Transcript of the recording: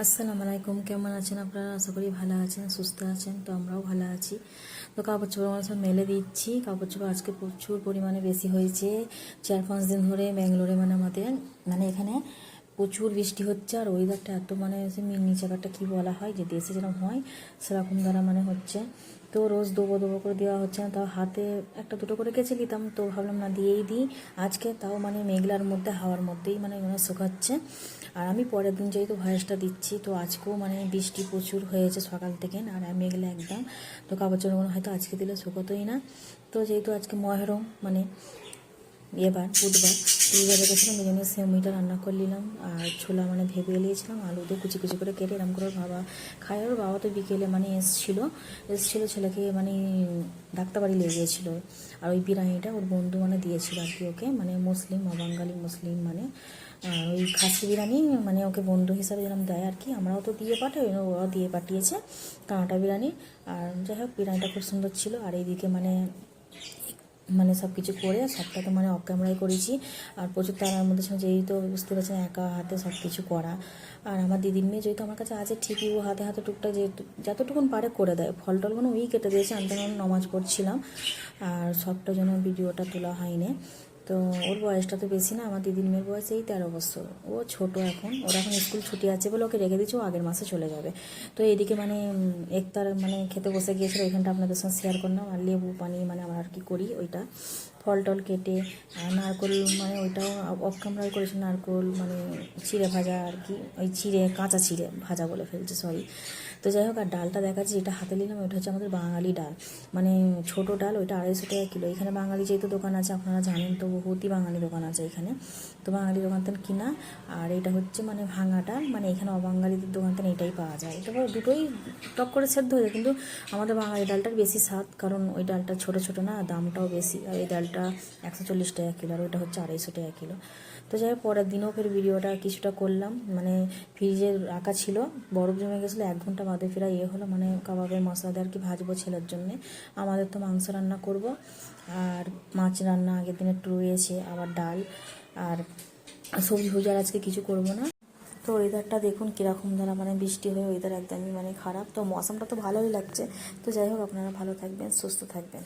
আসসালামু আলাইকুম, কেমন আছেন আপনারা? আশা করি ভালো আছেন, সুস্থ আছেন। তো আমরাও ভালো আছি। তো কাপড় চোপড় আমরা সব মেলে দিচ্ছি। কাপড় চোপড় আজকে প্রচুর পরিমাণে বেশি হয়েছে। 4-5 দিন ধরে ব্যাঙ্গালোরে আমাদের এখানে প্রচুর বৃষ্টি হচ্ছে। আর ওয়েদারটা এত নিচে একটা কী বলা হয়, যে দেশে যেরকম হয় সেরকম দ্বারা হচ্ছে। তো রোজ দোবো দোবো করে দেওয়া হচ্ছে না, তাও হাতে একটা দুটো করে কেচে নিতাম, তো ভাবলাম না দিয়েই দিই আজকে। তাও মেঘলার মধ্যে হাওয়ার মধ্যেই শুকাচ্ছে। আর আমি পরের দিন যেহেতু ভয়েসটা দিচ্ছি, তো আজকেও বৃষ্টি প্রচুর হয়েছে সকাল থেকে, আর মেঘলা একদম। তো কাপড় চোপড় হয়তো আজকে দিলে শুকোতোই না। তো যেহেতু আজকে মহরম বুধবার রেখেছিলাম, এই জন্য সেমিটা রান্না করে নিলাম। আর ছোলা ভেবে নিয়েছিলাম, আলু দিয়ে কুচি কুচি করে কেটে এরম করে বাবা খায়। ওর বাবা তো বিকেলে এসছিল ছেলেকে ডাক্তার বাড়ি লেগে গিয়েছিলো। আর ওই বিরিয়ানিটা ওর বন্ধু দিয়েছিল আর কি ওকে, মুসলিম, অবাঙালি মুসলিম, ওই খাসি বিরিয়ানি ওকে বন্ধু হিসাবে যেরকম দেয় আর কি। আমরাও তো দিয়ে পাঠাই, ওরা দিয়ে পাঠিয়েছে কাঁটা বিরিয়ানি। আর যাই হোক, বিরিয়ানিটা খুব সুন্দর ছিল। আর এইদিকে সব কিছু করে সবটা তো অফ ক্যামেরায় করেছি। আর প্রচুর তার মধ্যে যেই তো বুঝতে পারছেন একা হাতে সব কিছু করা। আর আমার দিদির মেয়ে যেহেতু আমার কাছে আছে ঠিকই, ও হাতে হাতে টুকটাক যতটুকুন পারে করে দেয়। ফল টলগুলো ওই কেটে দিয়েছে, আমি তখন নামাজ পড়ছিলাম। আর সবটা যেন ভিডিওটা তোলা হয়নি। তো ওর বয়সটা তো বেশি না, আমার দিদির মেয়ের বয়স এই 13 বছর। ও ছোটো এখন, ওর এখন স্কুল ছুটি আছে বলে ওকে রেখে দিচ্ছে, ও আগের মাসে চলে যাবে। তো এইদিকে একতার খেতে বসে গিয়েছিল, ওইখানটা আপনাদের সঙ্গে শেয়ার করলাম। আর লেবু পানি আমরা আর কি করি ওইটা, ফল টল কেটে। আর নারকোল ওইটাও অফ ক্যামেরায় করেছি, নারকোল চিড়ে ভাজা আর কি, ওই কাঁচা চিড়ে ভাজা বলে ফেলছে, সরি। তো যাই হোক, আর ডালটা দেখাচ্ছি, যেটা হাতে নিলাম ওইটা হচ্ছে আমাদের বাঙালি ডাল, ছোটো ডাল, ওইটা 250 টাকা কিলো। এখানে বাঙালি যেহেতু দোকান আছে, আপনারা জানেন তো, বহুতই বাঙালি দোকান আছে এখানে। তো বাঙালি দোকান থেকে কিনা। আর এটা হচ্ছে ভাঙা ডাল, এখানে অবাঙালিদের দোকান থেকে এটাই পাওয়া যায়। তো দুটোই টক করে সেদ্ধ হয়ে যায়, কিন্তু আমাদের বাঙালি ডালটার বেশি স্বাদ, কারণ ওই ডালটা ছোটো ছোটো না, দামটাও বেশি। আর এই ডালটা 140 টাকা কিলো, আর ওইটা হচ্ছে 250 টাকা কিলো। তো যাই হোক, পরের দিনও ফের ভিডিওটা কিছুটা করলাম, ফ্রিজে রাখা ছিল, বরফ জমে গেছিলো। 1 ঘন্টা বাদে ফেরা হলো, কাবাবের মশলা দিয়ে আর কি ভাজবো ছেলের জন্যে। আমাদের তো মাংস রান্না করব, আর মাছ রান্না আগের দিন একটু রয়েছে, আবার ডাল আর সবজি ভুজার আজকে কিছু করব না। তো ওয়েদারটা দেখুন কীরকম দ্বারা বৃষ্টি হয়ে ওয়েদার একদমই খারাপ। তো মৌসমটা তো ভালোই লাগছে। তো যাই হোক, আপনারা ভালো থাকবেন, সুস্থ থাকবেন।